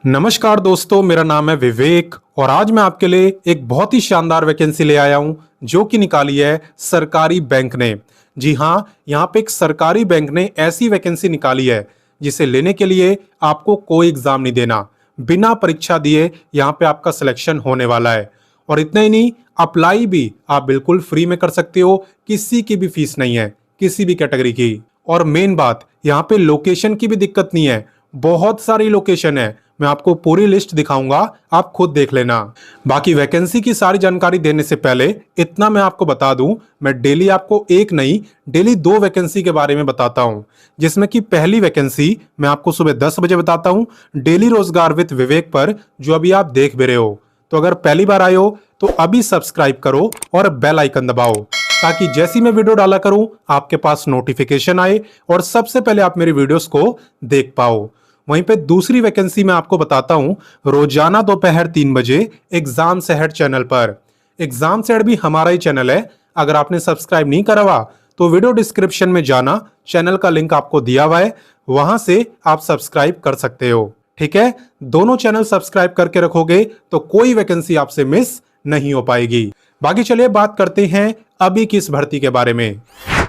नमस्कार दोस्तों, मेरा नाम है विवेक और आज मैं आपके लिए एक बहुत ही शानदार वैकेंसी ले आया हूं जो कि निकाली है सरकारी बैंक ने। जी हां, यहां पे एक सरकारी बैंक ने ऐसी वैकेंसी निकाली है जिसे लेने के लिए आपको कोई एग्जाम नहीं देना, बिना परीक्षा दिए यहां पे आपका सिलेक्शन होने वाला है। और इतना ही नहीं, अप्लाई भी आप बिल्कुल फ्री में कर सकते हो, किसी की भी फीस नहीं है, किसी भी कैटेगरी की। और मेन बात, यहाँ पे लोकेशन की भी दिक्कत नहीं है, बहुत सारी लोकेशन है। मैं आपको पूरी लिस्ट दिखाऊंगा, आप खुद देख लेना। बाकी वैकेंसी की सारी जानकारी देने से पहले इतना मैं आपको बता दूं, मैं डेली आपको एक नहीं, डेली 2 वैकेंसी के बारे में बताता हूं। जिसमें कि पहली वैकेंसी मैं आपको सुबह 10 बजे बताता हूं, डेली रोजगार विद विवेक पर, जो अभी आप देख भी रहे हो। तो अगर पहली बार आए हो तो अभी सब्सक्राइब करो और बेल आइकन दबाओ, ताकि जैसी मैं वीडियो डाला करूं आपके पास नोटिफिकेशन आए और सबसे पहले आप मेरी वीडियोस को देख पाओ। वहीं पे दूसरी वैकेंसी मैं आपको बताता हूं, रोजाना दोपहर 3 बजे एग्जाम से हेड चैनल पर। एग्जाम से हेड भी हमारा ही चैनल है, अगर आपने सब्सक्राइब नहीं करा हुआ तो वीडियो डिस्क्रिप्शन में जाना, चैनल का लिंक आपको दिया हुआ है, वहां से आप सब्सक्राइब कर सकते हो। ठीक है, दोनों चैनल सब्सक्राइब करके रखोगे तो कोई वैकेंसी आपसे मिस नहीं हो पाएगी। बाकी चलिए बात करते हैं अभी की इस भर्ती के बारे में।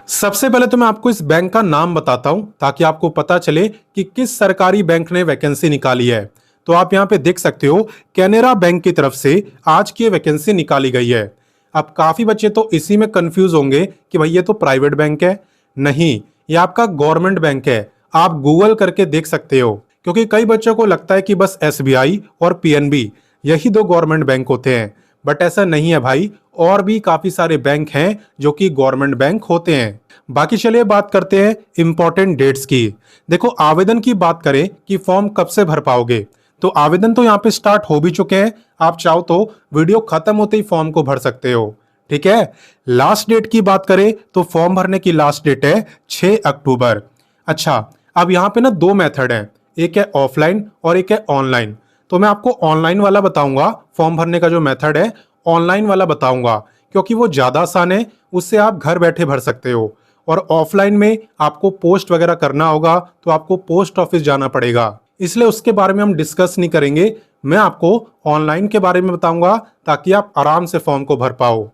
सबसे पहले तो मैं आपको इस बैंक का नाम बताता हूं, ताकि आपको पता चले कि किस सरकारी बैंक ने वैकेंसी निकाली है। तो आप यहां पे देख सकते हो, कैनरा बैंक की तरफ से आज की वैकेंसी निकाली गई है। अब काफी बच्चे तो इसी में कंफ्यूज होंगे कि भाई ये तो प्राइवेट बैंक है। नहीं, ये आपका गवर्नमेंट बैंक है। आप गूगल करके देख सकते हो, क्योंकि कई बच्चों को लगता है कि बस एसबीआई और पीएनबी यही 2 गवर्नमेंट बैंक होते हैं, बट ऐसा नहीं है भाई, और भी काफी सारे बैंक हैं जो कि गवर्नमेंट बैंक होते हैं। बाकी चलिए बात करते हैं इंपॉर्टेंट डेट्स की। देखो, आवेदन की बात करें कि फॉर्म कब से भर पाओगे, तो आवेदन तो यहाँ पे स्टार्ट हो भी चुके हैं। आप चाहो तो वीडियो खत्म होते ही फॉर्म को भर सकते हो। ठीक है, लास्ट डेट की बात करें तो फॉर्म भरने की लास्ट डेट है 6 अक्टूबर। अच्छा, अब यहाँ पे ना 2 मेथड है, एक है ऑफलाइन और एक है ऑनलाइन। तो मैं आपको ऑनलाइन वाला बताऊंगा, फॉर्म भरने का जो मेथड है ऑनलाइन वाला बताऊंगा, क्योंकि वो ज्यादा आसान है, उससे आप घर बैठे भर सकते हो। और ऑफलाइन में आपको पोस्ट वगैरह करना होगा तो आपको पोस्ट ऑफिस जाना पड़ेगा, इसलिए उसके बारे में हम डिस्कस नहीं करेंगे। मैं आपको ऑनलाइन के बारे में बताऊंगा, ताकि आप आराम से फॉर्म को भर पाओ।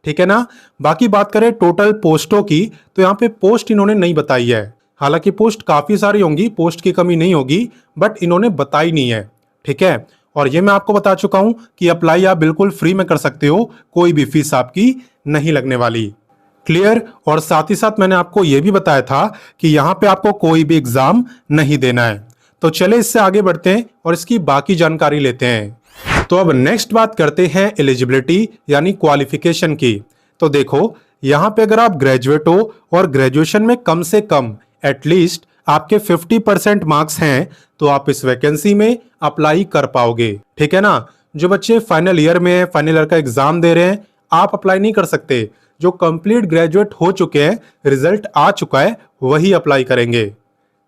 ठीक है ना। बाकी बात करें टोटल पोस्टों की, तो यहाँ पे पोस्ट इन्होंने नहीं बताई है। हालांकि पोस्ट काफी सारी होंगी, पोस्ट की कमी नहीं होगी, बट इन्होंने बताई नहीं है। ठीक है, और ये मैं आपको बता चुका हूं कि अप्लाई आप बिल्कुल फ्री में कर सकते हो, कोई भी फीस आपकी नहीं लगने वाली। क्लियर। और साथ ही साथ मैंने आपको यह भी बताया था कि यहां पे आपको कोई भी एग्जाम नहीं देना है। तो चले इससे आगे बढ़ते हैं और इसकी बाकी जानकारी लेते हैं। तो अब नेक्स्ट बात करते हैं एलिजिबिलिटी यानी क्वालिफिकेशन की। तो देखो, यहां पे अगर आप ग्रेजुएट हो और ग्रेजुएशन में कम से कम एटलीस्ट आपके 50% मार्क्स हैं, तो आप इस वैकेंसी में अप्लाई कर पाओगे। ठीक है ना। जो बच्चे फाइनल ईयर में है, फाइनल ईयर का एग्जाम दे रहे हैं, आप अप्लाई नहीं कर सकते। जो कंप्लीट ग्रेजुएट हो चुके हैं, रिजल्ट आ चुका है, वही अप्लाई करेंगे।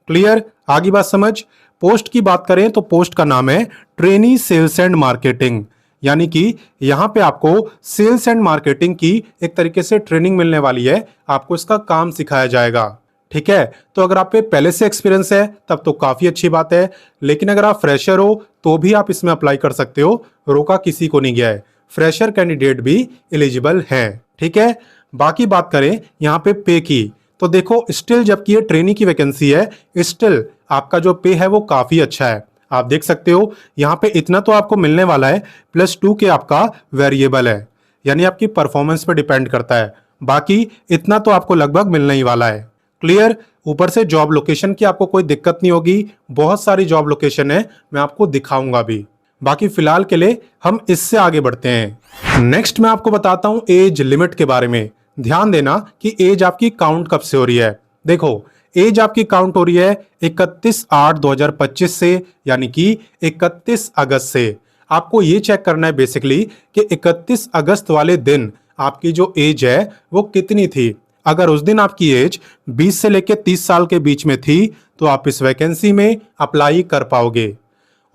क्लियर। आगे बात समझ। पोस्ट की बात करें तो पोस्ट का नाम है ट्रेनी सेल्स एंड मार्केटिंग, यानी कि यहां पे आपको सेल्स एंड मार्केटिंग की एक तरीके से ट्रेनिंग मिलने वाली है, आपको इसका काम सिखाया जाएगा। ठीक है, तो अगर आप पे पहले से एक्सपीरियंस है तब तो काफी अच्छी बात है, लेकिन अगर आप फ्रेशर हो तो भी आप इसमें अप्लाई कर सकते हो, रोका किसी को नहीं गया है। फ्रेशर कैंडिडेट भी एलिजिबल हैं। ठीक है। बाकी बात करें यहाँ पे पे की, तो देखो स्टिल जबकि ये ट्रेनी की वैकेंसी है, स्टिल आपका जो पे है वो काफी अच्छा है। आप देख सकते हो यहाँ पे इतना तो आपको मिलने वाला है, +2 के आपका वेरिएबल है, यानी आपकी परफॉर्मेंस पे डिपेंड करता है। बाकी इतना तो आपको लगभग मिलने ही वाला है। क्लियर। ऊपर से जॉब लोकेशन की आपको कोई दिक्कत नहीं होगी, बहुत सारी जॉब लोकेशन है, मैं आपको दिखाऊंगा भी। बाकी फिलहाल के लिए हम इससे आगे बढ़ते हैं। नेक्स्ट मैं आपको बताता हूं एज लिमिट के बारे में। ध्यान देना कि एज आपकी काउंट कब से हो रही है। देखो, एज आपकी काउंट हो रही है 31/8/2025 से, यानी कि 31 अगस्त से। आपको ये चेक करना है बेसिकली कि 31 अगस्त वाले दिन आपकी जो एज है वो कितनी थी। अगर उस दिन आपकी एज 20 से लेकर 30 साल के बीच में थी, तो आप इस वैकेंसी में अप्लाई कर पाओगे।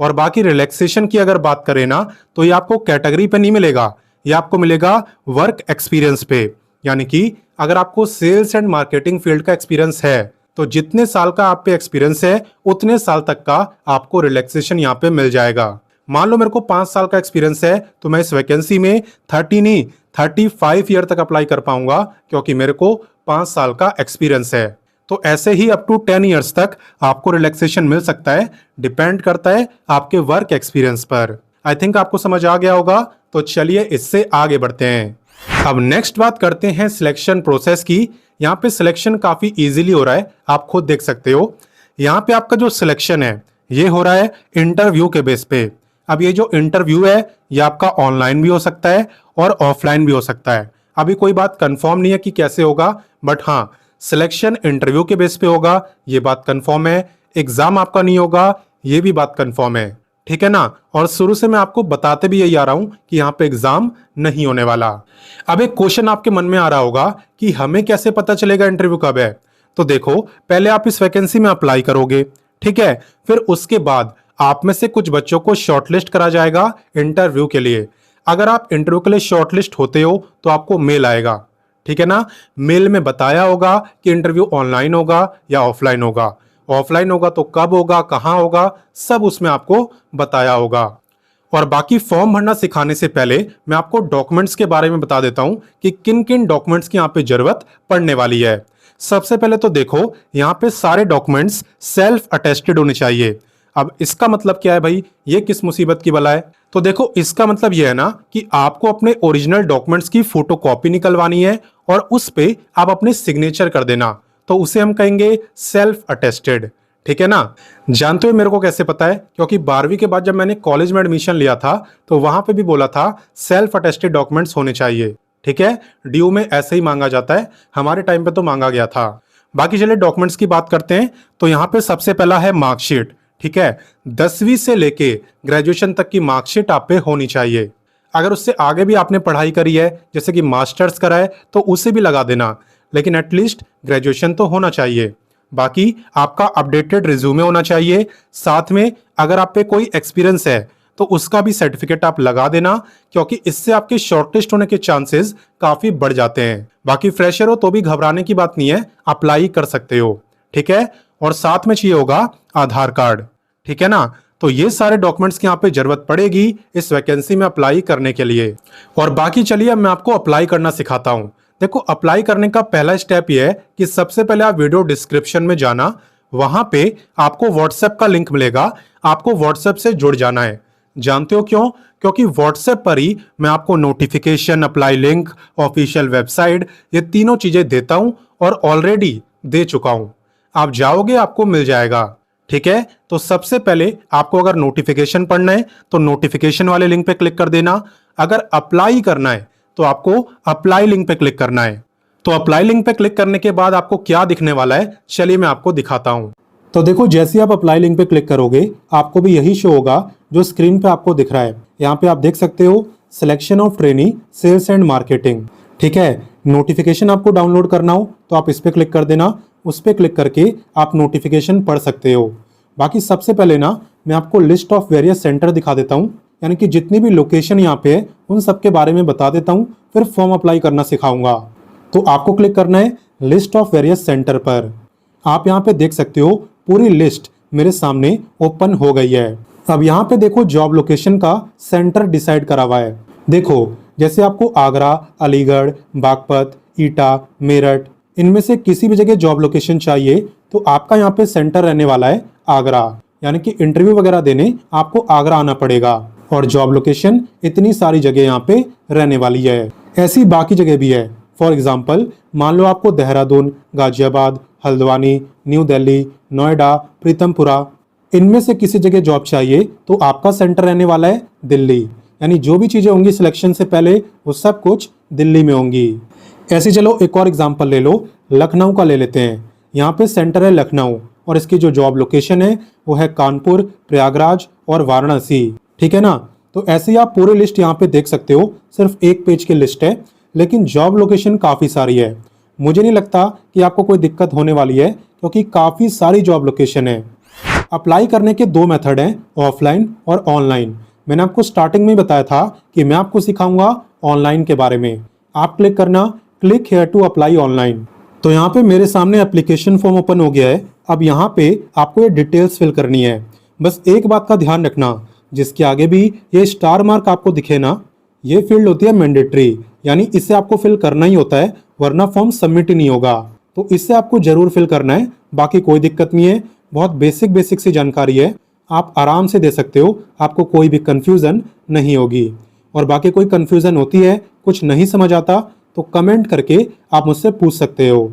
और बाकी रिलैक्सेशन की अगर बात करें ना, तो ये आपको कैटेगरी पे नहीं मिलेगा, ये आपको मिलेगा वर्क एक्सपीरियंस पे। यानी कि अगर आपको सेल्स एंड मार्केटिंग फील्ड का एक्सपीरियंस है, तो जितने साल का आप पे एक्सपीरियंस है उतने साल तक का आपको रिलैक्सेशन यहाँ पे मिल जाएगा। मान लो मेरे को 5 साल का एक्सपीरियंस है तो मैं इस वैकेंसी में 30 नहीं 35 ईयर तक अप्लाई कर पाऊंगा, क्योंकि मेरे को 5 साल का एक्सपीरियंस है। तो ऐसे ही अप टू 10 ईयर्स तक आपको रिलैक्सेशन मिल सकता है, डिपेंड करता है आपके वर्क एक्सपीरियंस पर। आई थिंक आपको समझ आ गया होगा, तो चलिए इससे आगे बढ़ते हैं। अब नेक्स्ट बात करते हैं सिलेक्शन प्रोसेस की। यहाँ पे सिलेक्शन काफी इजीली हो रहा है, आप खुद देख सकते हो। यहाँ पे आपका जो सिलेक्शन है ये हो रहा है इंटरव्यू के बेस पे। अब ये जो इंटरव्यू है ये आपका ऑनलाइन भी हो सकता है और ऑफलाइन भी हो सकता है। अभी कोई बात कंफर्म नहीं है कि कैसे होगा, बट हाँ सिलेक्शन इंटरव्यू के बेस पे होगा, ये बात कंफर्म है। एग्जाम आपका नहीं होगा, ये भी बात कंफर्म है, ठीक है ना। और शुरू से मैं आपको बताते भी यही आ रहा हूं कि यहाँ पे एग्जाम नहीं होने वाला। अब एक क्वेश्चन आपके मन में आ रहा होगा कि हमें कैसे पता चलेगा इंटरव्यू कब है। तो देखो, पहले आप इस वैकेंसी में अप्लाई करोगे, ठीक है। फिर उसके बाद आप में से कुछ बच्चों को शॉर्टलिस्ट करा जाएगा इंटरव्यू के लिए। अगर आप इंटरव्यू के लिए शॉर्टलिस्ट होते हो तो आपको मेल आएगा, ठीक है ना। मेल में बताया होगा कि इंटरव्यू ऑनलाइन होगा या ऑफलाइन होगा। ऑफलाइन होगा तो कब होगा, कहां होगा, सब उसमें आपको बताया होगा। और बाकी फॉर्म भरना सिखाने से पहले मैं आपको डॉक्यूमेंट्स के बारे में बता देता हूं कि किन किन डॉक्यूमेंट्स की यहाँ पे जरूरत पड़ने वाली है। सबसे पहले तो देखो, यहाँ पे सारे डॉक्यूमेंट्स सेल्फ अटेस्टेड होने चाहिए। अब इसका मतलब क्या है भाई, ये किस मुसीबत की बला है। तो देखो, इसका मतलब यह है ना कि आपको अपने ओरिजिनल डॉक्यूमेंट्स की फोटोकॉपी निकलवानी है और उस पे आप अपने सिग्नेचर कर देना, तो उसे हम कहेंगे सेल्फ अटेस्टेड, ठीक है ना। जानते हो मेरे को कैसे पता है, क्योंकि 12वीं के बाद जब मैंने कॉलेज में एडमिशन लिया था तो वहां पे भी बोला था सेल्फ अटेस्टेड डॉक्यूमेंट्स होने चाहिए, ठीक है। ड्यू में ऐसे ही मांगा जाता है, हमारे टाइम पे तो मांगा गया था। बाकी चलिए डॉक्यूमेंट्स की बात करते हैं। तो यहाँ पे सबसे पहला है मार्कशीट, ठीक है। 10वीं से लेके ग्रेजुएशन तक की मार्कशीट आप पे होनी चाहिए। अगर उससे आगे भी आपने पढ़ाई करी है, जैसे कि मास्टर्स करा है, तो उसे भी लगा देना, लेकिन एटलीस्ट ग्रेजुएशन तो होना चाहिए। बाकी आपका अपडेटेड रिज्यूमे होना चाहिए। साथ में अगर आप पे कोई एक्सपीरियंस है तो उसका भी सर्टिफिकेट आप लगा देना, क्योंकि इससे आपके शॉर्टलिस्ट होने के चांसेस काफी बढ़ जाते हैं। बाकी फ्रेशर हो तो भी घबराने की बात नहीं है, अप्लाई कर सकते हो, ठीक है। और साथ में चाहिए होगा आधार कार्ड, ठीक है ना। तो ये सारे डॉक्यूमेंट्स की यहाँ पे जरूरत पड़ेगी इस वैकेंसी में अप्लाई करने के लिए। और बाकी चलिए अब मैं आपको अप्लाई करना सिखाता हूँ। देखो, अप्लाई करने का पहला स्टेप ये है कि सबसे पहले आप वीडियो डिस्क्रिप्शन में जाना, वहां पे आपको व्हाट्सएप का लिंक मिलेगा, आपको व्हाट्सएप से जुड़ जाना है। जानते हो क्यों? क्योंकि व्हाट्सएप पर ही मैं आपको notification, apply link, official website, ये तीनों चीजें देता हूं और ऑलरेडी दे चुका हूं। आप जाओगे आपको मिल जाएगा, ठीक है। तो सबसे पहले आपको अगर नोटिफिकेशन पढ़ना है तो नोटिफिकेशन वाले लिंक पे क्लिक कर देना। अगर अप्लाई करना है तो आपको अप्लाई लिंक पे क्लिक करना है। तो अप्लाई लिंक पे क्लिक करने के बाद आपको क्या दिखने वाला है, चलिए मैं आपको दिखाता हूं। तो देखो, जैसे आप अप्लाई लिंक पे क्लिक करोगे आपको भी यही शो होगा जो स्क्रीन पे आपको दिख रहा है। यहाँ पे आप देख सकते हो selection of trainee sales and marketing, ठीक है। नोटिफिकेशन आपको डाउनलोड करना हो तो आप इस पे क्लिक कर देना, उस पे क्लिक करके आप नोटिफिकेशन पढ़ सकते हो। बाकी सबसे पहले ना मैं आपको लिस्ट ऑफ वेरियस सेंटर दिखा देता हूँ, यानी कि जितनी भी लोकेशन यहाँ पे है उन सब के बारे में बता देता हूँ, फिर फॉर्म अप्लाई करना सिखाऊंगा। तो आपको क्लिक करना है लिस्ट ऑफ वेरियस सेंटर पर। आप यहाँ पे देख सकते हो पूरी लिस्ट मेरे सामने ओपन हो गई है। अब यहाँ पे देखो जॉब लोकेशन का सेंटर डिसाइड करा हुआ है। देखो, जैसे आपको आगरा, अलीगढ़, बागपत, ईटा, मेरठ, इनमें से किसी भी जगह जॉब लोकेशन चाहिए तो आपका यहाँ पे सेंटर रहने वाला है आगरा, यानी कि इंटरव्यू वगैरह देने आपको आगरा आना पड़ेगा। और जॉब लोकेशन इतनी सारी जगह यहाँ पे रहने वाली है। ऐसी बाकी जगह भी है। फॉर एग्जाम्पल, मान लो आपको देहरादून, गाजियाबाद, हल्द्वानी, न्यू दिल्ली, नोएडा, प्रीतमपुरा, इनमें से किसी जगह जॉब चाहिए तो आपका सेंटर रहने वाला है दिल्ली। यानी जो भी चीजें होंगी सिलेक्शन से पहले वो सब कुछ दिल्ली में होंगी। ऐसे चलो एक और एग्जाम्पल ले लो, लखनऊ का ले लेते हैं। यहाँ पे सेंटर है लखनऊ और इसकी जो जॉब लोकेशन है वो है कानपुर, प्रयागराज और वाराणसी, ठीक है ना। तो ऐसे ही आप पूरी लिस्ट यहाँ पे देख सकते हो। सिर्फ एक पेज की लिस्ट है, लेकिन जॉब लोकेशन काफ़ी सारी है। मुझे नहीं लगता कि आपको कोई दिक्कत होने वाली है, क्योंकि काफ़ी सारी जॉब लोकेशन है। अप्लाई करने के दो मेथड हैं, ऑफलाइन और ऑनलाइन। मैंने आपको स्टार्टिंग में बताया था कि मैं आपको सिखाऊंगा ऑनलाइन के बारे में। आप क्लिक करना click here to apply online. तो यहाँ पे मेरे सामने एप्लीकेशन फॉर्म ओपन हो गया है। अब यहाँ पे आपको ये डिटेल्स फिल करनी है। बस एक बात का ध्यान रखना, जिसके आगे भी ये स्टार मार्क आपको दिखे ना, ये फील्ड होती है मैंडेटरी, यानी इसे आपको फिल करना ही होता है, वरना फॉर्म सबमिट ही नहीं होगा। तो इसे आपको जरूर फिल करना है। बाकी कोई दिक्कत नहीं है, बहुत बेसिक सी जानकारी है, आप आराम से दे सकते हो, आपको कोई भी कंफ्यूजन नहीं होगी। और बाकी कोई कंफ्यूजन होती है, कुछ नहीं समझ आता, तो कमेंट करके आप मुझसे पूछ सकते हो।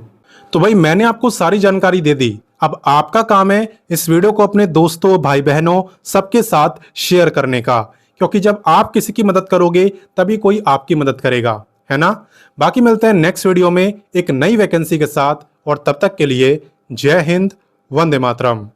तो भाई मैंने आपको सारी जानकारी दे दी। अब आपका काम है इस वीडियो को अपने दोस्तों, भाई बहनों सबके साथ शेयर करने का, क्योंकि जब आप किसी की मदद करोगे तभी कोई आपकी मदद करेगा, है ना। बाकी मिलते हैं नेक्स्ट वीडियो में एक नई वैकेंसी के साथ, और तब तक के लिए जय हिंद, वंदे मातरम।